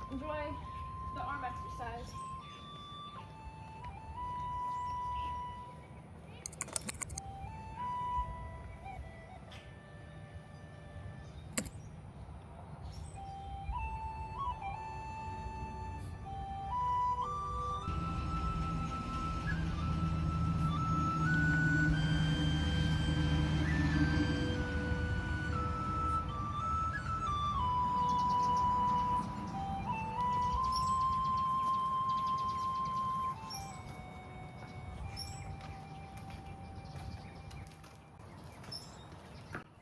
Enjoy the arm exercise.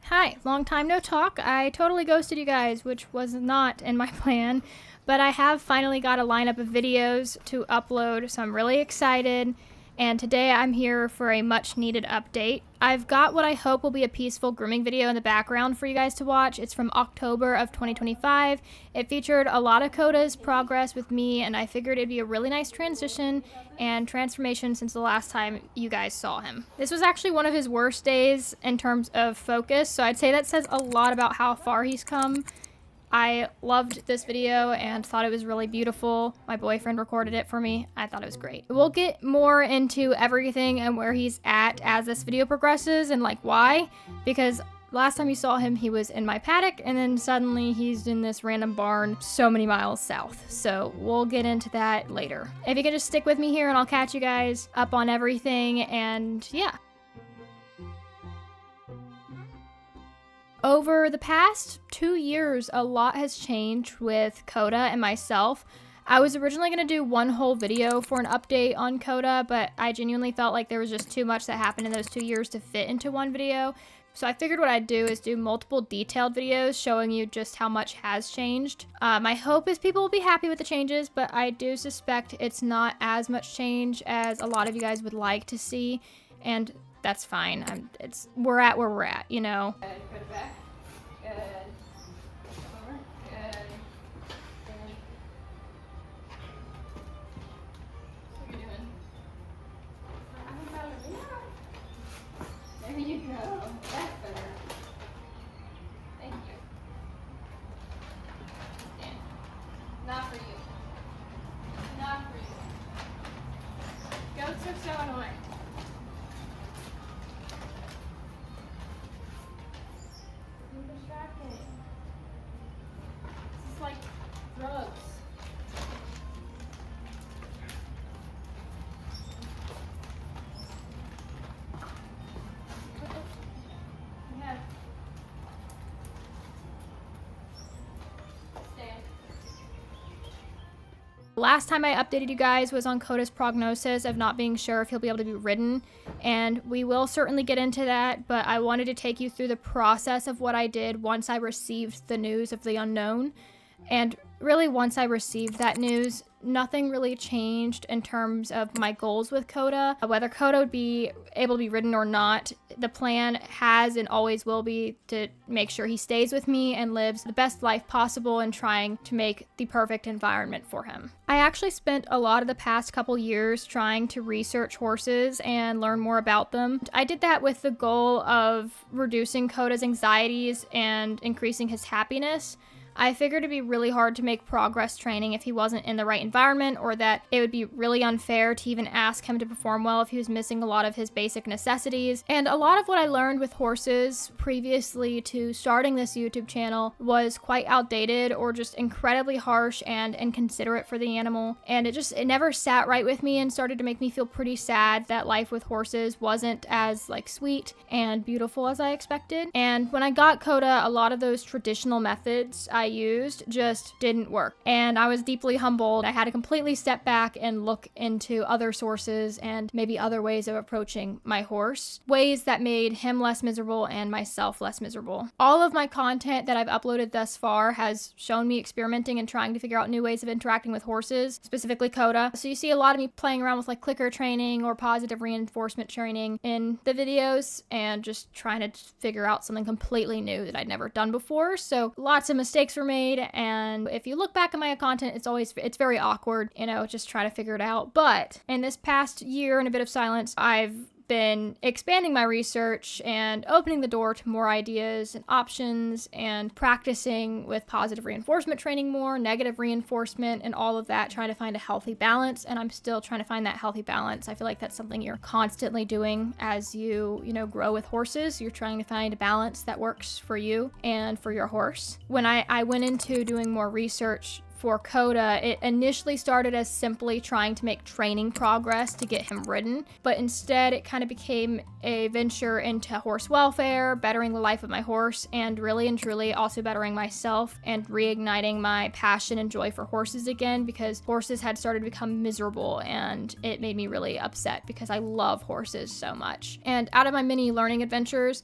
Hi, long time no talk. I totally ghosted you guys, which was not in my plan, but I have finally got a lineup of videos to upload, so I'm really excited, and today I'm here for a much needed update. I've got what I hope will be a peaceful grooming video in the background for you guys to watch. It's from October of 2025. It featured a lot of Koda's progress with me, and I figured it'd be a really nice transition and transformation since the last time you guys saw him. This was actually one of his worst days in terms of focus, so I'd say that says a lot about how far he's come. I loved this video and thought it was really beautiful. My boyfriend recorded it for me. I thought it was great. We'll get more into everything and where he's at as this video progresses and like why, because last time you saw him, he was in my paddock, and then suddenly he's in this random barn so many miles south. So we'll get into that later. If you can just stick with me here and I'll catch you guys up on everything, and yeah. Over the past 2 years, a lot has changed with Koda and myself. I was originally going to do one whole video for an update on Koda, but I genuinely felt like there was just too much that happened in those 2 years to fit into one video. So I figured what I'd do is do multiple detailed videos showing you just how much has changed. My hope is people will be happy with the changes, but I do suspect it's not as much change as a lot of you guys would like to see, and that's fine. We're at where we're at, you know. Good, put it back. Good. Over. Good. Good. What are you doing? There you go. That's better. Thank you. Stand. Not for you. Not for you. Goats are so annoying. This is like drugs. Yeah. Stand. Last time I updated you guys was on Koda's prognosis of not being sure if he'll be able to be ridden, and we will certainly get into that, but I wanted to take you through the process of what I did once I received the news of the unknown. And really, once I received that news, nothing really changed in terms of my goals with Koda. Whether Koda would be able to be ridden or not, the plan has and always will be to make sure he stays with me and lives the best life possible and trying to make the perfect environment for him. I actually spent a lot of the past couple years trying to research horses and learn more about them. I did that with the goal of reducing Koda's anxieties and increasing his happiness. I figured it'd be really hard to make progress training if he wasn't in the right environment, or that it would be really unfair to even ask him to perform well if he was missing a lot of his basic necessities. And a lot of what I learned with horses previously to starting this YouTube channel was quite outdated or just incredibly harsh and inconsiderate for the animal. And it never sat right with me and started to make me feel pretty sad that life with horses wasn't as like sweet and beautiful as I expected. And when I got Koda, a lot of those traditional methods I used just didn't work, and I was deeply humbled. I had to completely step back and look into other sources and maybe other ways of approaching my horse, ways that made him less miserable and myself less miserable. All of my content that I've uploaded thus far has shown me experimenting and trying to figure out new ways of interacting with horses, specifically Koda. So you see a lot of me playing around with like clicker training or positive reinforcement training in the videos, and just trying to figure out something completely new that I'd never done before. So lots of mistakes were made, and if you look back at my content, it's very awkward, you know, just try to figure it out. But in this past year and a bit of silence, I've been expanding my research and opening the door to more ideas and options and practicing with positive reinforcement training more, negative reinforcement, and all of that, trying to find a healthy balance. And I'm still trying to find that healthy balance. I feel like that's something you're constantly doing as you grow with horses. You're trying to find a balance that works for you and for your horse. When I went into doing more research for Koda, it initially started as simply trying to make training progress to get him ridden, but instead it kind of became a venture into horse welfare, bettering the life of my horse, and really and truly also bettering myself and reigniting my passion and joy for horses again, because horses had started to become miserable and it made me really upset because I love horses so much. And out of my many learning ventures,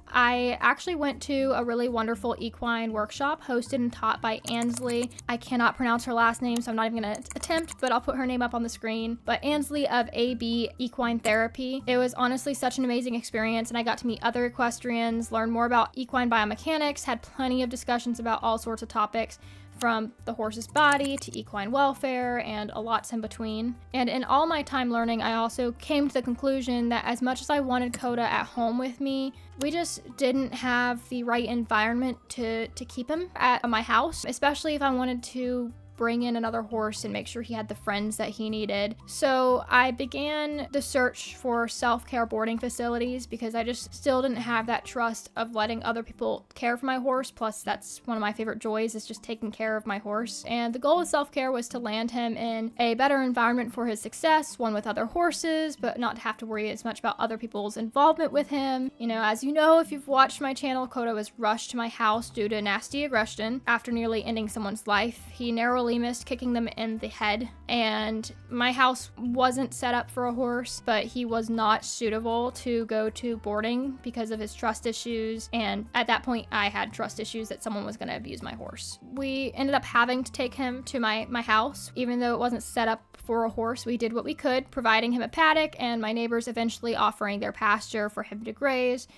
I actually went to a really wonderful equine workshop hosted and taught by Ansley. I cannot pronounce her last name, so I'm not even going to attempt, but I'll put her name up on the screen. But Ansley of AB Equine Therapy. It was honestly such an amazing experience, and I got to meet other equestrians, learn more about equine biomechanics, had plenty of discussions about all sorts of topics, from the horse's body to equine welfare and a lot in between. And in all my time learning, I also came to the conclusion that as much as I wanted Koda at home with me, we just didn't have the right environment to keep him at my house, especially if I wanted to bring in another horse and make sure he had the friends that he needed. So I began the search for self-care boarding facilities because I just still didn't have that trust of letting other people care for my horse. Plus, that's one of my favorite joys, is just taking care of my horse. And the goal with self-care was to land him in a better environment for his success, one with other horses, but not to have to worry as much about other people's involvement with him. As you know, if you've watched my channel, Koda was rushed to my house due to nasty aggression after nearly ending someone's life. He narrowly missed kicking them in the head, and my house wasn't set up for a horse, but he was not suitable to go to boarding because of his trust issues, and at that point I had trust issues that someone was going to abuse my horse. We ended up having to take him to my house, even though it wasn't set up for a horse. We did what we could, providing him a paddock, and my neighbors eventually offering their pasture for him to graze.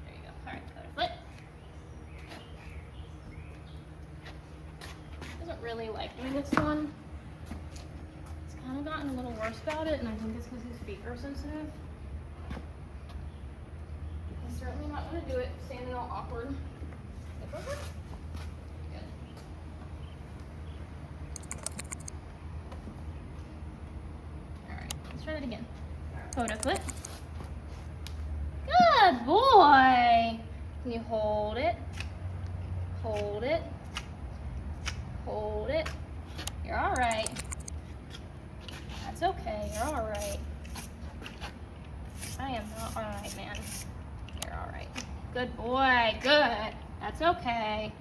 There you go. All right, foot. Really like doing this one. It's kind of gotten a little worse about it, and I think it's because his feet are sensitive. I certainly not want to do it standing all awkward. Flip over. Good. Alright, let's try that again. Koda foot. Good boy! Can you hold it? Hold it. Hold it. You're all right. That's okay. You're all right. I am not all right, man. You're all right. Good boy. Good. That's okay.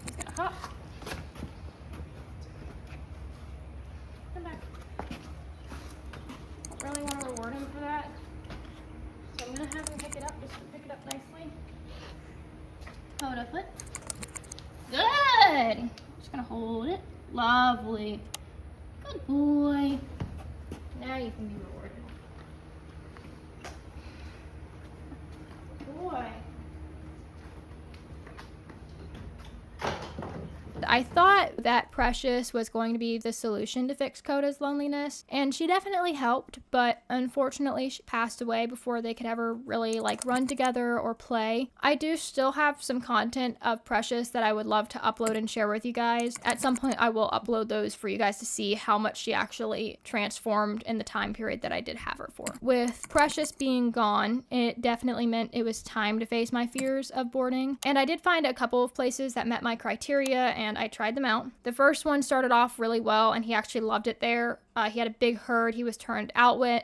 He's gonna hop. Come back. Don't really want to reward him for that, so I'm gonna have him pick it up. Just pick it up nicely. Hold up, foot. Good. Just gonna hold it. Lovely. Good boy. Now you can be rewarded. Good boy. I thought that Precious was going to be the solution to fix Koda's loneliness, and she definitely helped, but unfortunately she passed away before they could ever really run together or play. I do still have some content of Precious that I would love to upload and share with you guys. At some point I will upload those for you guys to see how much she actually transformed in the time period that I did have her for. With Precious being gone, it definitely meant it was time to face my fears of boarding, and I did find a couple of places that met my criteria, and I tried them out. The first one started off really well, and he actually loved it there. He had a big herd. He was turned out with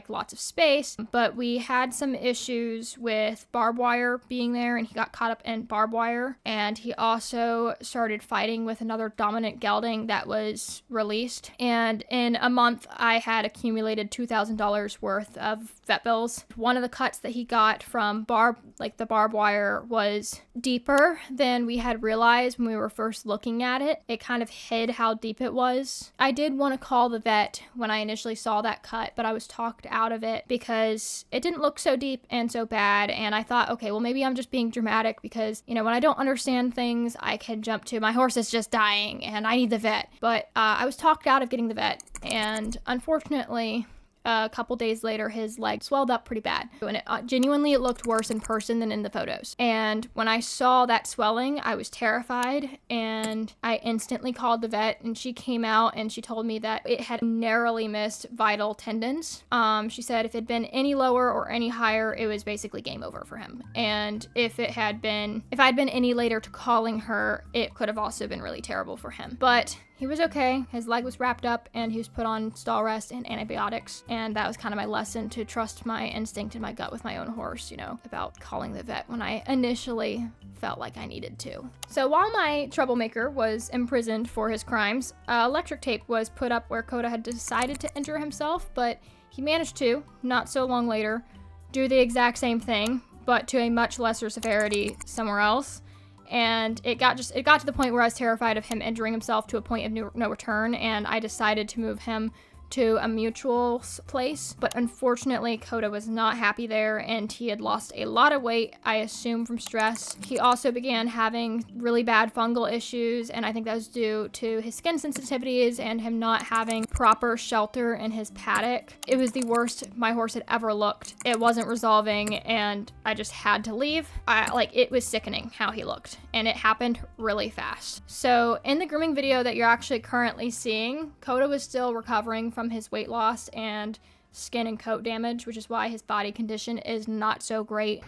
lots of space, but we had some issues with barbed wire being there, and he got caught up in barbed wire. And he also started fighting with another dominant gelding that was released. And in a month, I had accumulated $2,000 worth of vet bills. One of the cuts that he got from the barbed wire was deeper than we had realized when we were first looking at it. It kind of hid how deep it was. I did want to call the vet when I initially saw that cut, but I was talked out of it because it didn't look so deep and so bad. And I thought, okay, well, maybe I'm just being dramatic because, you know, when I don't understand things, I can jump to my horse is just dying and I need the vet. But I was talked out of getting the vet. And unfortunately, a couple days later, his leg swelled up pretty bad. And it looked worse in person than in the photos. And when I saw that swelling, I was terrified and I instantly called the vet, and she came out and she told me that it had narrowly missed vital tendons. She said if it had been any lower or any higher, it was basically game over for him. And if I'd been any later to calling her, it could have also been really terrible for him. But he was okay. His leg was wrapped up and he was put on stall rest and antibiotics. And that was kind of my lesson, to trust my instinct and my gut with my own horse, you know, about calling the vet when I initially felt like I needed to. So while my troublemaker was imprisoned for his crimes, electric tape was put up where Koda had decided to injure himself, but he managed to, not so long later, do the exact same thing, but to a much lesser severity somewhere else. And it got to the point where I was terrified of him injuring himself to a point of no return, and I decided to move him to a mutual place. But unfortunately, Koda was not happy there, and he had lost a lot of weight, I assume from stress. He also began having really bad fungal issues, and I think that was due to his skin sensitivities and him not having proper shelter in his paddock. It was the worst my horse had ever looked. It wasn't resolving, and I just had to leave. It was sickening how he looked, and it happened really fast. So in the grooming video that you're actually currently seeing, Koda was still recovering from his weight loss and skin and coat damage, which is why his body condition is not so great.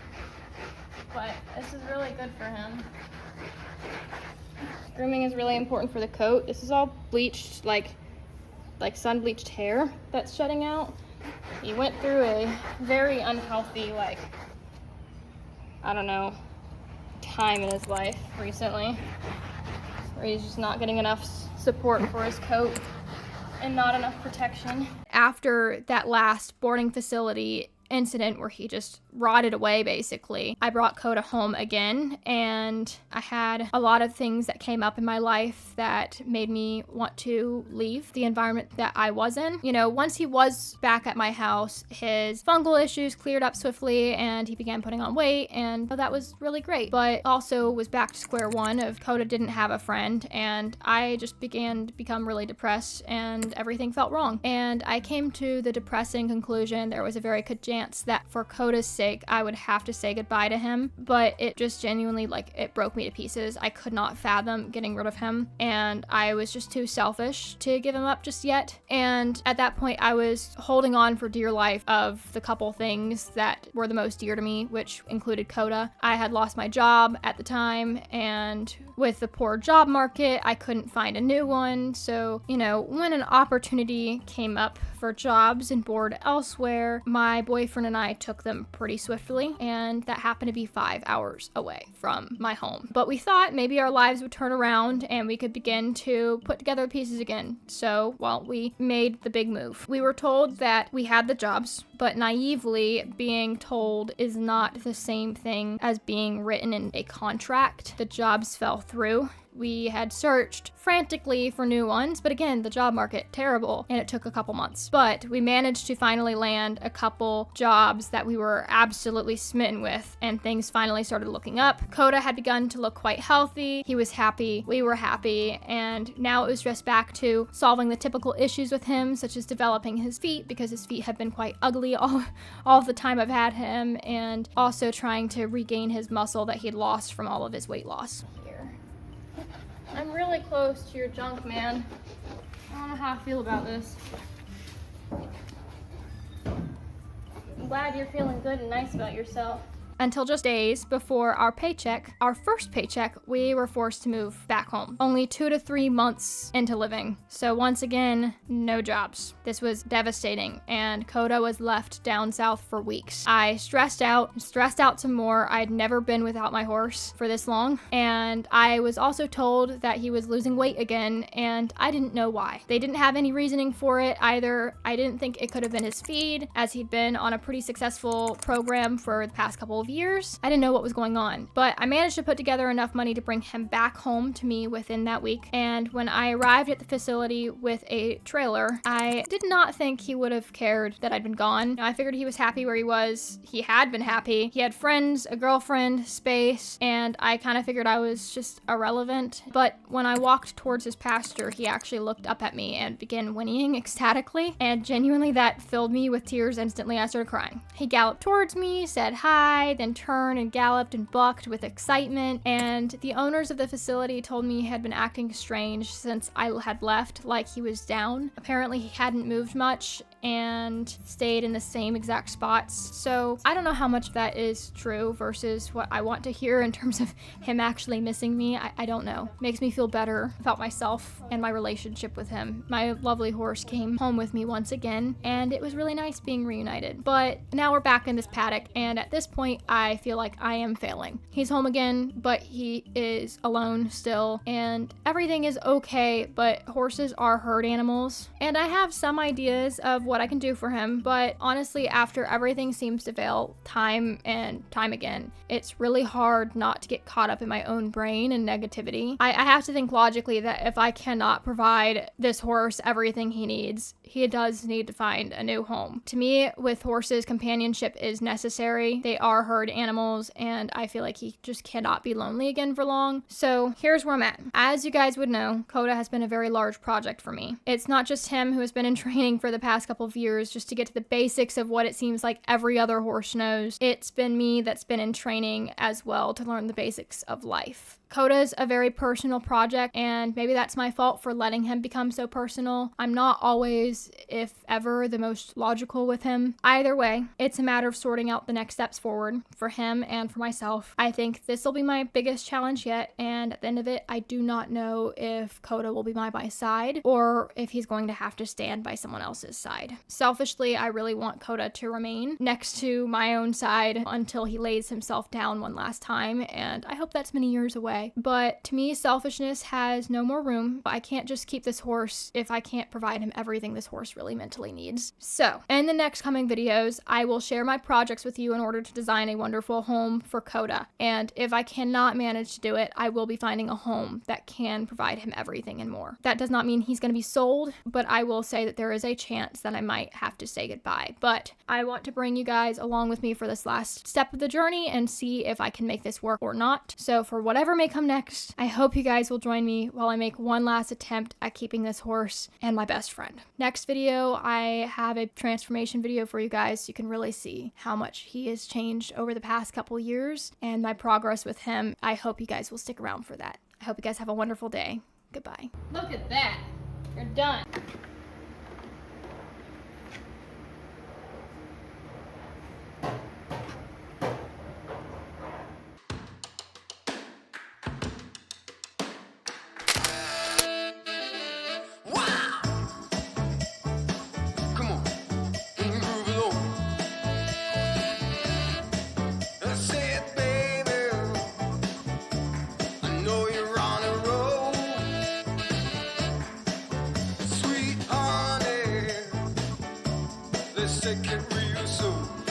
But this is really good for him. Grooming is really important for the coat. This is all bleached, like sun bleached hair that's shedding out. He went through a very unhealthy, time in his life recently, where he's just not getting enough support for his coat and not enough protection. After that last boarding facility incident where he just rotted away, basically, I brought Koda home again, and I had a lot of things that came up in my life that made me want to leave the environment that I was in. You know, once he was back at my house, his fungal issues cleared up swiftly and he began putting on weight, and that was really great. But also was back to square one of Koda didn't have a friend, and I just began to become really depressed and everything felt wrong. And I came to the depressing conclusion there was a very good chance that for Koda's sake, I would have to say goodbye to him, but it just genuinely, it broke me to pieces. I could not fathom getting rid of him, and I was just too selfish to give him up just yet. And at that point, I was holding on for dear life of the couple things that were the most dear to me, which included Koda. I had lost my job at the time, and with the poor job market, I couldn't find a new one. So, you know, when an opportunity came up for jobs and board elsewhere, my boyfriend and I took them pretty swiftly, and that happened to be 5 hours away from my home. But we thought maybe our lives would turn around and we could begin to put together pieces again. So, we made the big move. We were told that we had the jobs, but naively, being told is not the same thing as being written in a contract. The jobs fell through. We had searched frantically for new ones, but again, the job market, terrible, and it took a couple months. But we managed to finally land a couple jobs that we were absolutely smitten with, and things finally started looking up. Koda had begun to look quite healthy. He was happy. We were happy, and now it was just back to solving the typical issues with him, such as developing his feet, because his feet have been quite ugly all of the time I've had him, and also trying to regain his muscle that he'd lost from all of his weight loss. I'm really close to your junk, man. I don't know how I feel about this. I'm glad you're feeling good and nice about yourself. Until just days before our first paycheck, we were forced to move back home. Only 2 to 3 months into living. So once again, no jobs. This was devastating, and Koda was left down south for weeks. I stressed out some more. I'd never been without my horse for this long, and I was also told that he was losing weight again, and I didn't know why. They didn't have any reasoning for it either. I didn't think it could have been his feed, as he'd been on a pretty successful program for the past couple of of years. I didn't know what was going on, but I managed to put together enough money to bring him back home to me within that week. And when I arrived at the facility with a trailer, I did not think he would have cared that I'd been gone. I figured he was happy where he was. He had been happy. He had friends, a girlfriend, space, and I kind of figured I was just irrelevant. But when I walked towards his pasture, he actually looked up at me and began whinnying ecstatically, and genuinely that filled me with tears. Instantly I started crying. He galloped towards me, said hi, then turned and galloped and bucked with excitement, and the owners of the facility told me he had been acting strange since I had left, like he was down. Apparently he hadn't moved much and stayed in the same exact spots. So I don't know how much that is true versus what I want to hear in terms of him actually missing me. I don't know. Makes me feel better about myself and my relationship with him. My lovely horse came home with me once again, and it was really nice being reunited. But now we're back in this paddock, and at this point I feel like I am failing. He's home again, but he is alone still, and everything is okay, but horses are herd animals, and I have some ideas of what I can do for him, but honestly, after everything seems to fail time and time again, it's really hard not to get caught up in my own brain and negativity. I have to think logically that if I cannot provide this horse everything he needs, he does need to find a new home. To me, with horses, companionship is necessary. They are herd animals, and I feel like he just cannot be lonely again for long. So here's where I'm at. As you guys would know, Koda has been a very large project for me. It's not just him who has been in training for the past couple of years just to get to the basics of what it seems like every other horse knows. It's been me that's been in training as well to learn the basics of life. Koda's a very personal project, and maybe that's my fault for letting him become so personal. I'm not always, if ever, the most logical with him. Either way, it's a matter of sorting out the next steps forward for him and for myself. I think this will be my biggest challenge yet, and at the end of it, I do not know if Koda will be by my side or if he's going to have to stand by someone else's side. Selfishly, I really want Koda to remain next to my own side until he lays himself down one last time, and I hope that's many years away. But to me, selfishness has no more room. I can't just keep this horse if I can't provide him everything this horse really mentally needs. So, in the next coming videos, I will share my projects with you in order to design a wonderful home for Koda. And if I cannot manage to do it, I will be finding a home that can provide him everything and more. That does not mean he's going to be sold, but I will say that there is a chance that I might have to say goodbye. But I want to bring you guys along with me for this last step of the journey and see if I can make this work or not. So for whatever may come next, I hope you guys will join me while I make one last attempt at keeping this horse and my best friend. Next video, I have a transformation video for you guys so you can really see how much he has changed over the past couple years and my progress with him. I hope you guys will stick around for that. I hope you guys have a wonderful day. Goodbye. Look at that. You're done. Take it real soon.